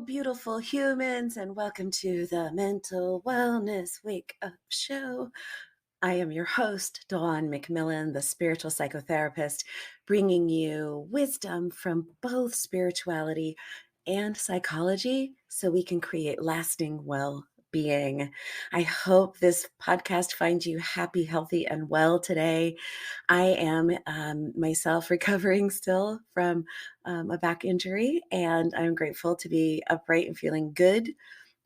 beautiful humans, and welcome to the Mental Wellness Wake Up Show. I am your host, Dawn McMillan, the spiritual psychotherapist, bringing you wisdom from both spirituality and psychology so we can create lasting well-being. I hope this podcast finds you happy, healthy, and well today. I am myself recovering still from a back injury, and I'm grateful to be upright and feeling good.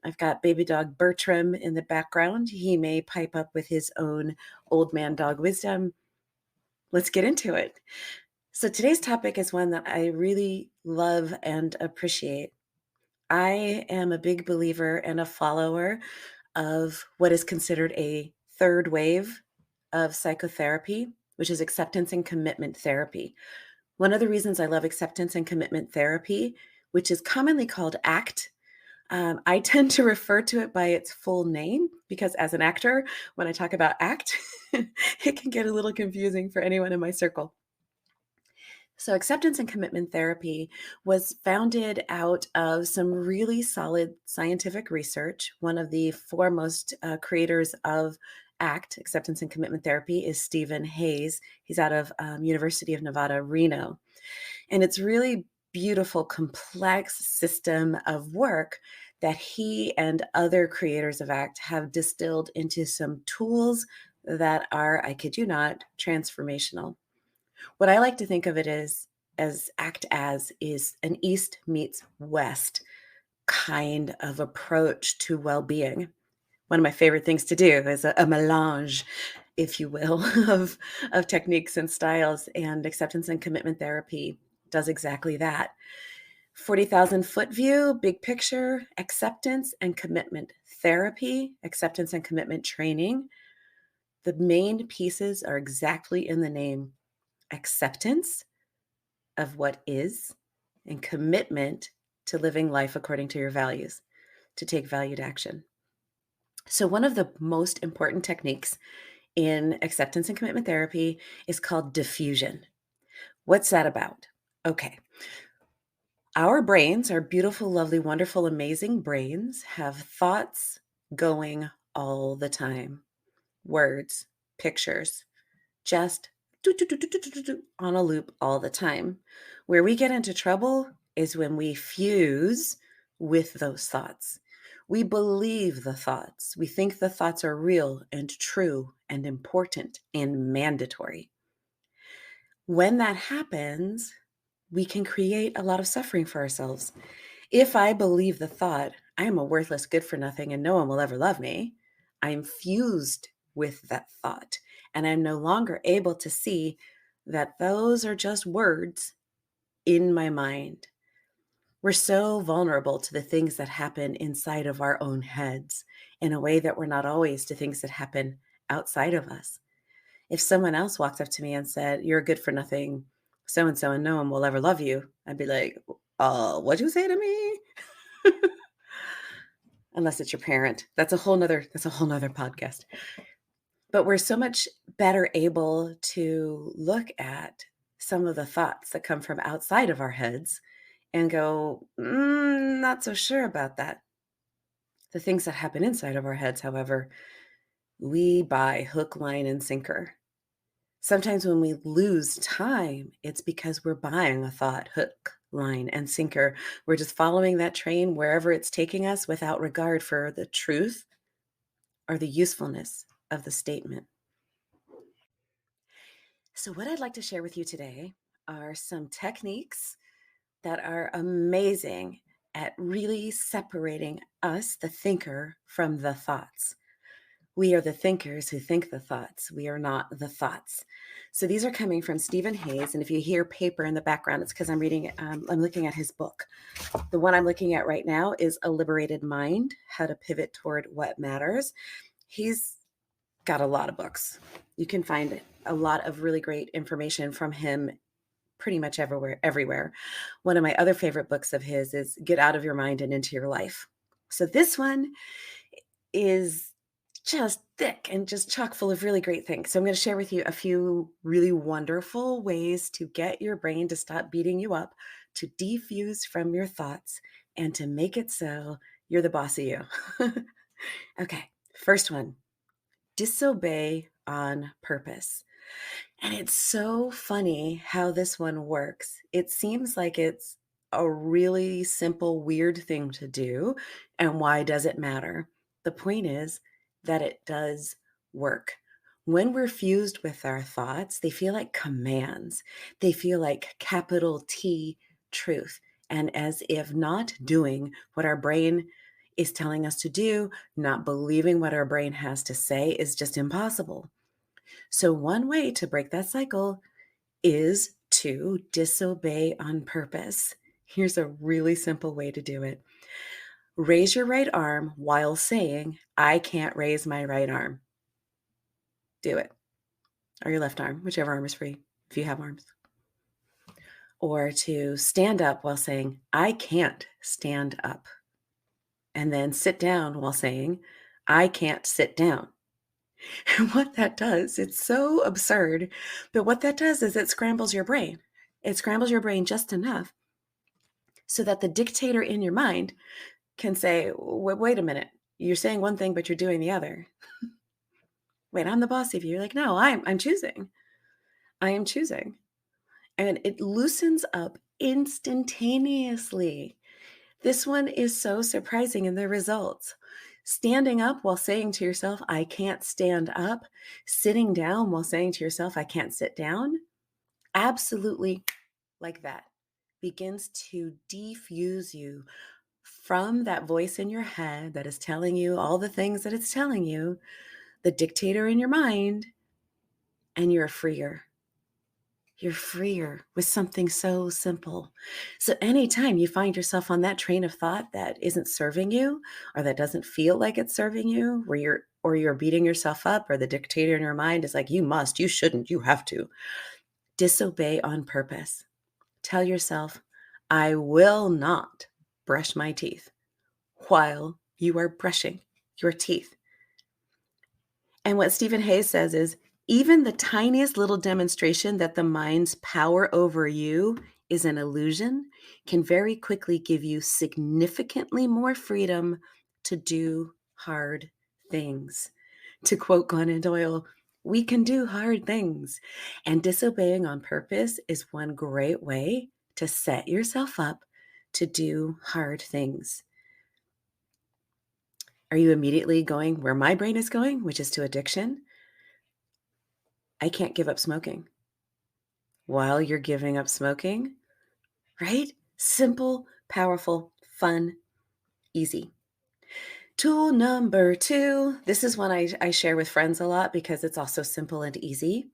I've got baby dog Bertram in the background. He may pipe up with his own old man dog wisdom. Let's get into it. So today's topic is one that I really love and appreciate. I am a big believer and a follower of what is considered a third wave of psychotherapy, which is acceptance and commitment therapy. One of the reasons I love acceptance and commitment therapy, which is commonly called ACT, I tend to refer to it by its full name because as an actor, when I talk about ACT, it can get a little confusing for anyone in my circle. So, acceptance and commitment therapy was founded out of some really solid scientific research. One of the foremost creators of ACT, acceptance and commitment therapy, is Stephen Hayes. He's out of University of Nevada, Reno. And it's really beautiful, complex system of work that he and other creators of ACT have distilled into some tools that are, I kid you not, transformational. What I like to think of it as ACT as is an East meets West kind of approach to well-being. One of my favorite things to do is a melange, if you will, of techniques and styles, and acceptance and commitment therapy does exactly that. 40,000 foot view, big picture, acceptance and commitment therapy, acceptance and commitment training. The main pieces are exactly in the name: acceptance of what is and commitment to living life according to your values, to take valued action. So, one of the most important techniques in acceptance and commitment therapy is called diffusion. What's that about? Okay. Our brains, our beautiful, lovely, wonderful, amazing brains, have thoughts going all the time. Words, pictures, just on a loop all the time. Where we get into trouble is when we fuse with those thoughts. We believe the thoughts. We think the thoughts are real and true and important and mandatory. When that happens, we can create a lot of suffering for ourselves. If I believe the thought, I am a worthless good for nothing and no one will ever love me, I'm fused with that thought. And I'm no longer able to see that those are just words in my mind. We're so vulnerable to the things that happen inside of our own heads in a way that we're not always to things that happen outside of us. If someone else walked up to me and said, "You're a good for nothing so and so and no one will ever love you," I'd be like, what'd you say to me? Unless it's your parent. That's a whole nother podcast. But we're so much better able to look at some of the thoughts that come from outside of our heads and go, not so sure about that. The things that happen inside of our heads, however, we buy hook, line, and sinker. Sometimes when we lose time, it's because we're buying a thought, hook, line, and sinker. We're just following that train wherever it's taking us without regard for the truth or the usefulness of the statement. So, what I'd like to share with you today are some techniques that are amazing at really separating us, the thinker, from the thoughts. We are the thinkers who think the thoughts. We are not the thoughts. So these are coming from Stephen Hayes. And if you hear paper in the background, it's because I'm looking at his book. The one I'm looking at right now is A Liberated Mind, How to Pivot Toward What Matters. He's got a lot of books. You can find a lot of really great information from him pretty much everywhere. One of my other favorite books of his is Get Out of Your Mind and Into Your Life. So this one is just thick and just chock full of really great things. So I'm going to share with you a few really wonderful ways to get your brain to stop beating you up, to defuse from your thoughts, And to make it so, you're the boss of you. Okay, first one, disobey on purpose. And it's so funny how this one works. It seems like it's a really simple, weird thing to do. And why does it matter? The point is that it does work. When we're fused with our thoughts, they feel like commands. They feel like capital T truth. And as if not doing what our brain is telling us to do, not believing what our brain has to say is just impossible. So, one way to break that cycle is to disobey on purpose. Here's a really simple way to do it. Raise your right arm while saying, I can't raise my right arm. Do it. Or your left arm, whichever arm is free, if you have arms. Or to stand up while saying, I can't stand up. And then sit down while saying, I can't sit down. And what that does, it's so absurd, but what that does is it scrambles your brain. It scrambles your brain just enough so that the dictator in your mind can say, Wait a minute, you're saying one thing, but you're doing the other. Wait, I'm the boss of you." You're like, no, I'm choosing. I am choosing. And it loosens up instantaneously. This one is so surprising in the results. Standing up while saying to yourself, I can't stand up, sitting down while saying to yourself, I can't sit down, absolutely like that begins to defuse you from that voice in your head that is telling you all the things that it's telling you, the dictator in your mind, and you're freer. You're freer with something so simple. So anytime you find yourself on that train of thought that isn't serving you or that doesn't feel like it's serving you, where you're beating yourself up or the dictator in your mind is like, you must, you shouldn't, you have to. Disobey on purpose. Tell yourself, I will not brush my teeth while you are brushing your teeth. And what Stephen Hayes says is, even the tiniest little demonstration that the mind's power over you is an illusion can very quickly give you significantly more freedom to do hard things. To quote Glennon Doyle, we can do hard things. And disobeying on purpose is one great way to set yourself up to do hard things. Are you immediately going where my brain is going, which is to addiction? I can't give up smoking. While you're giving up smoking, right? Simple, powerful, fun, easy. Tool number 2. This is one I share with friends a lot because it's also simple and easy.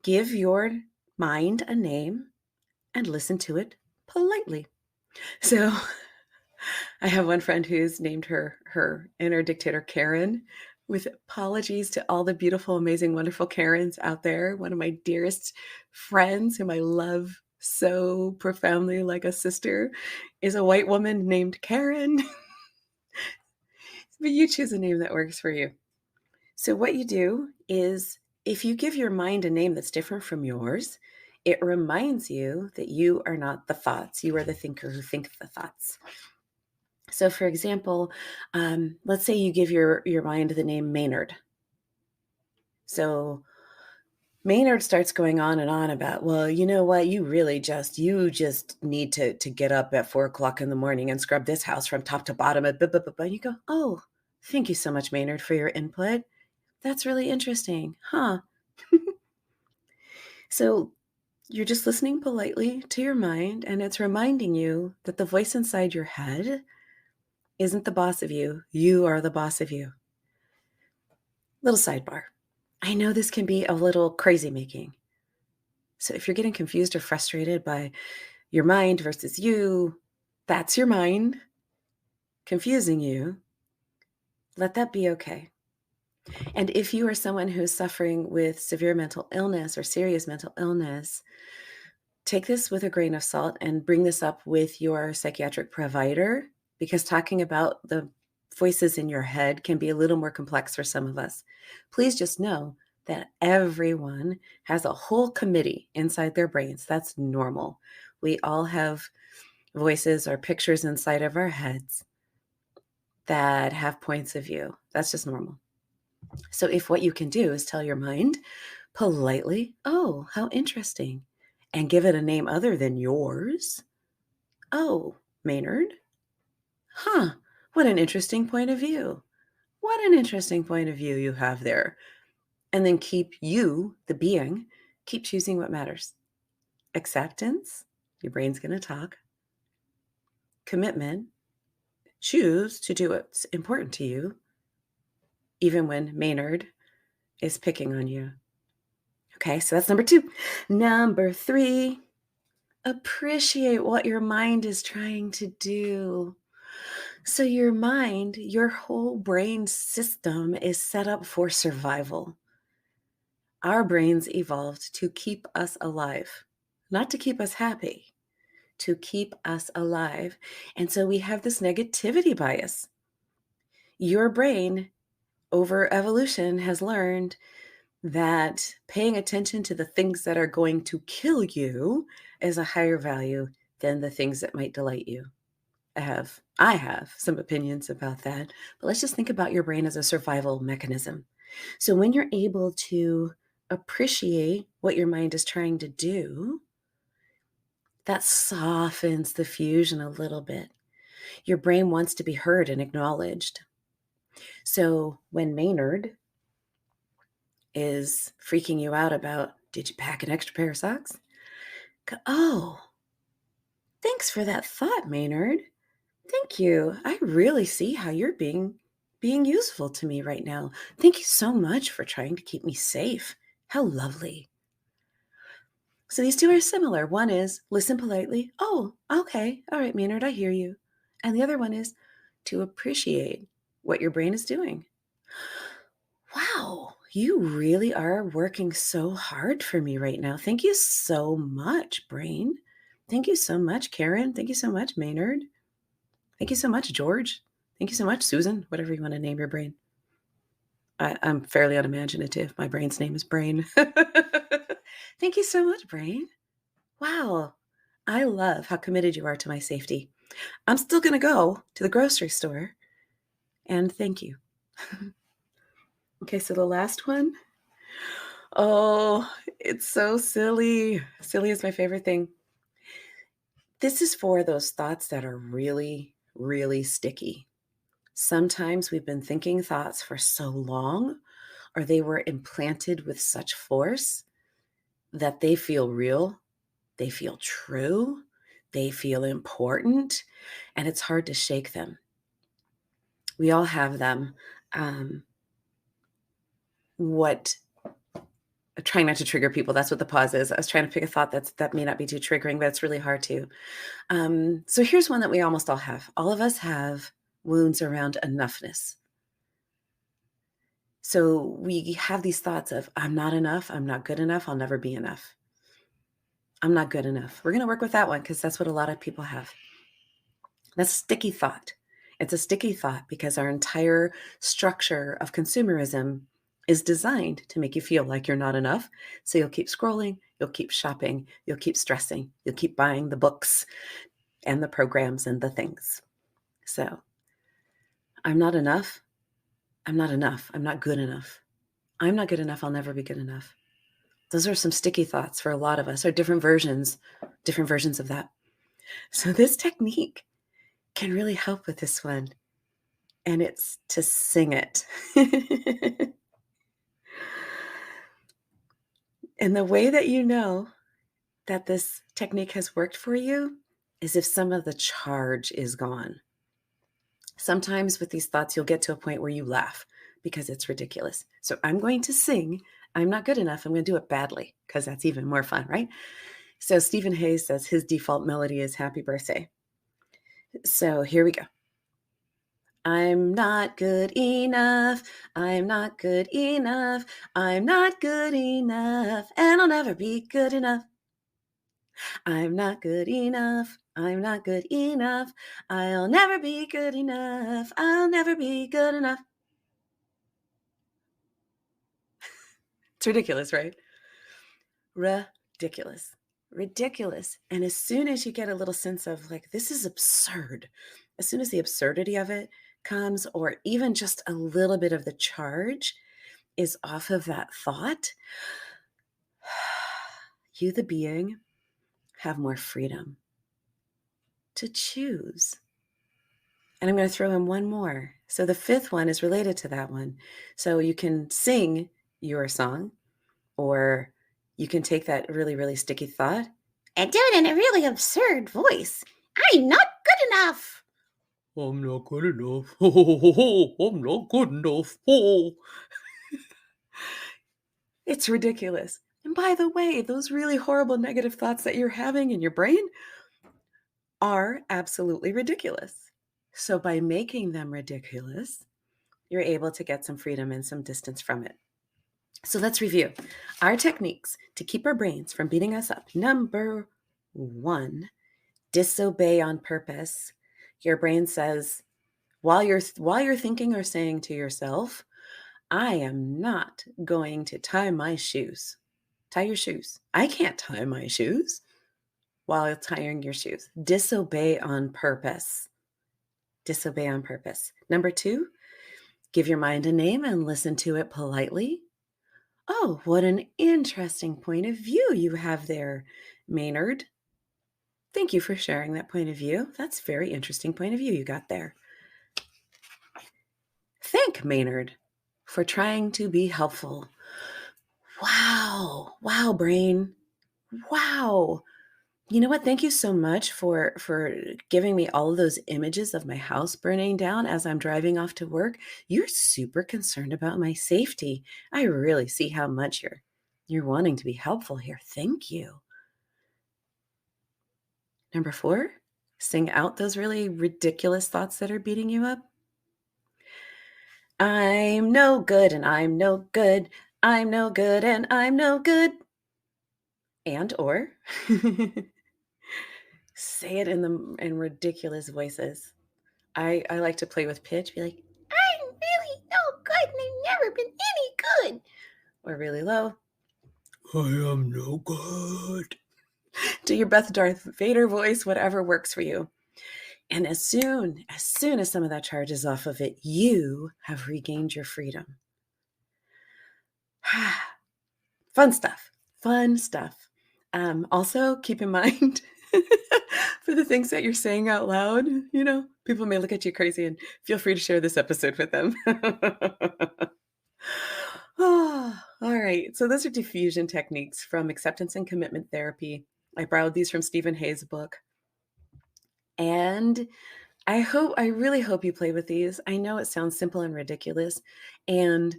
Give your mind a name and listen to it politely. So I have one friend who's named her inner dictator Karen, with apologies to all the beautiful, amazing, wonderful Karens out there. One of my dearest friends whom I love so profoundly like a sister is a white woman named Karen. But you choose a name that works for you. So what you do is if you give your mind a name that's different from yours, it reminds you that you are not the thoughts. You are the thinker who think the thoughts. So for example, let's say you give your mind the name Maynard. So Maynard starts going on and on about, well, you know what, you just need to get up at 4 o'clock in the morning and scrub this house from top to bottom. And you go, oh, thank you so much, Maynard, for your input. That's really interesting. Huh? So you're just listening politely to your mind, and it's reminding you that the voice inside your head isn't the boss of you. You are the boss of you. Little sidebar. I know this can be a little crazy making. So if you're getting confused or frustrated by your mind versus you, that's your mind confusing you. Let that be okay. And if you are someone who's suffering with severe mental illness or serious mental illness, take this with a grain of salt and bring this up with your psychiatric provider, because talking about the voices in your head can be a little more complex for some of us. Please just know that everyone has a whole committee inside their brains. That's normal. We all have voices or pictures inside of our heads that have points of view. That's just normal. So if what you can do is tell your mind politely, oh, how interesting, and give it a name other than yours. Oh, Maynard. Huh, what an interesting point of view. What an interesting point of view you have there. And then keep you, the being, keep choosing what matters. Acceptance, your brain's going to talk. Commitment, choose to do what's important to you, even when Maynard is picking on you. Okay, so that's number 2. Number 3, appreciate what your mind is trying to do. So your mind, your whole brain system is set up for survival. Our brains evolved to keep us alive, not to keep us happy, to keep us alive. And so we have this negativity bias. Your brain, over evolution, has learned that paying attention to the things that are going to kill you is a higher value than the things that might delight you. I have some opinions about that, but let's just think about your brain as a survival mechanism. So when you're able to appreciate what your mind is trying to do, that softens the fusion a little bit. Your brain wants to be heard and acknowledged. So when Maynard is freaking you out about, did you pack an extra pair of socks? Go, oh, thanks for that thought, Maynard. Thank you. I really see how you're being useful to me right now. Thank you so much for trying to keep me safe. How lovely. So these two are similar. One is listen politely. Oh, okay. All right, Maynard, I hear you. And the other one is to appreciate what your brain is doing. Wow, you really are working so hard for me right now. Thank you so much, brain. Thank you so much, Karen. Thank you so much, Maynard. Thank you so much, George. Thank you so much, Susan, whatever you want to name your brain. I'm fairly unimaginative. My brain's name is Brain. Thank you so much, Brain. Wow. I love how committed you are to my safety. I'm still going to go to the grocery store and thank you. Okay, so the last one. Oh, it's so silly. Silly is my favorite thing. This is for those thoughts that are really, really sticky. Sometimes we've been thinking thoughts for so long, or they were implanted with such force that they feel real, they feel true, they feel important, and it's hard to shake them. We all have them. What Trying not to trigger people. That's what the pause is. I was trying to pick a thought that may not be too triggering, but it's really hard to. So here's one that we almost all have. All of us have wounds around enoughness. So we have these thoughts of, I'm not enough, I'm not good enough, I'll never be enough. I'm not good enough. We're going to work with that one because that's what a lot of people have. That's a sticky thought. It's a sticky thought because our entire structure of consumerism is designed to make you feel like you're not enough. So you'll keep scrolling, you'll keep shopping, you'll keep stressing, you'll keep buying the books and the programs and the things. So I'm not enough. I'm not enough. I'm not good enough. I'm not good enough. I'll never be good enough. Those are some sticky thoughts for a lot of us, or different versions of that. So this technique can really help with this one. And it's to sing it. And the way that you know that this technique has worked for you is if some of the charge is gone. Sometimes with these thoughts, you'll get to a point where you laugh because it's ridiculous. So I'm going to sing. I'm not good enough. I'm going to do it badly because that's even more fun, right? So Stephen Hayes says his default melody is Happy Birthday. So here we go. I'm not good enough. I'm not good enough. I'm not good enough. And I'll never be good enough. I'm not good enough. I'm not good enough. I'll never be good enough. I'll never be good enough. It's ridiculous, right? Ridiculous. Ridiculous. And as soon as you get a little sense of like, this is absurd, as soon as the absurdity of it comes, or even just a little bit of the charge is off of that thought, you, the being, have more freedom to choose. And I'm going to throw in one more. So the fifth one is related to that one. So you can sing your song, or you can take that really, really sticky thought and do it in a really absurd voice. I'm not good enough. I'm not good enough. Ho, ho, ho, ho. I'm not good enough. Ho. It's ridiculous. And by the way, those really horrible negative thoughts that you're having in your brain are absolutely ridiculous. So by making them ridiculous, you're able to get some freedom and some distance from it. So let's review our techniques to keep our brains from beating us up. Number 1, disobey on purpose. Your brain says, while you're thinking or saying to yourself, I am not going to tie my shoes. Tie your shoes. I can't tie my shoes while tying your shoes. Disobey on purpose. Disobey on purpose. Number 2, give your mind a name and listen to it politely. Oh, what an interesting point of view you have there, Maynard. Thank you for sharing that point of view. That's a very interesting point of view you got there. Thank Maynard for trying to be helpful. Wow. Wow, brain. Wow. You know what? Thank you so much for giving me all of those images of my house burning down as I'm driving off to work. You're super concerned about my safety. I really see how much you're wanting to be helpful here. Thank you. Number 4, sing out those really ridiculous thoughts that are beating you up. I'm no good and I'm no good. I'm no good and I'm no good. And or say it in ridiculous voices. I like to play with pitch, be like, I'm really no good and I've never been any good. Or really low. I am no good. Do your best Darth Vader voice, whatever works for you. And as soon as some of that charge is off of it, you have regained your freedom. Fun stuff. Fun stuff. Also, keep in mind for the things that you're saying out loud, people may look at you crazy, and feel free to share this episode with them. Oh, all right. So those are diffusion techniques from acceptance and commitment therapy. I borrowed these from Stephen Hayes' book. And I really hope you play with these. I know it sounds simple and ridiculous, and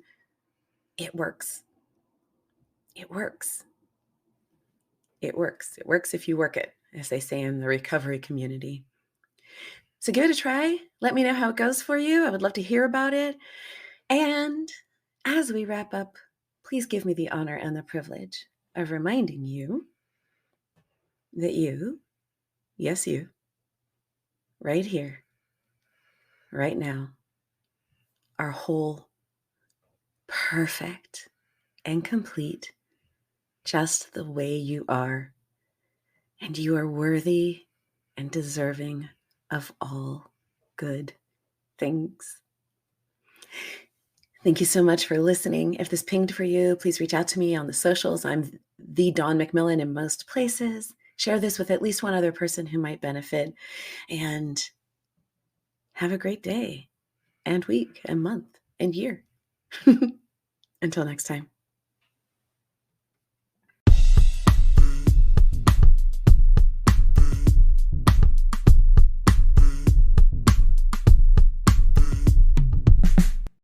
it works. It works. It works. It works if you work it, as they say in the recovery community. So give it a try. Let me know how it goes for you. I would love to hear about it. And as we wrap up, please give me the honor and the privilege of reminding you that you, yes, you, right here, right now, are whole, perfect, and complete just the way you are. And you are worthy and deserving of all good things. Thank you so much for listening. If this pinged for you, please reach out to me on the socials. I'm the Dawn McMillan in most places. Share this with at least one other person who might benefit. And have a great day and week and month and year. Until next time.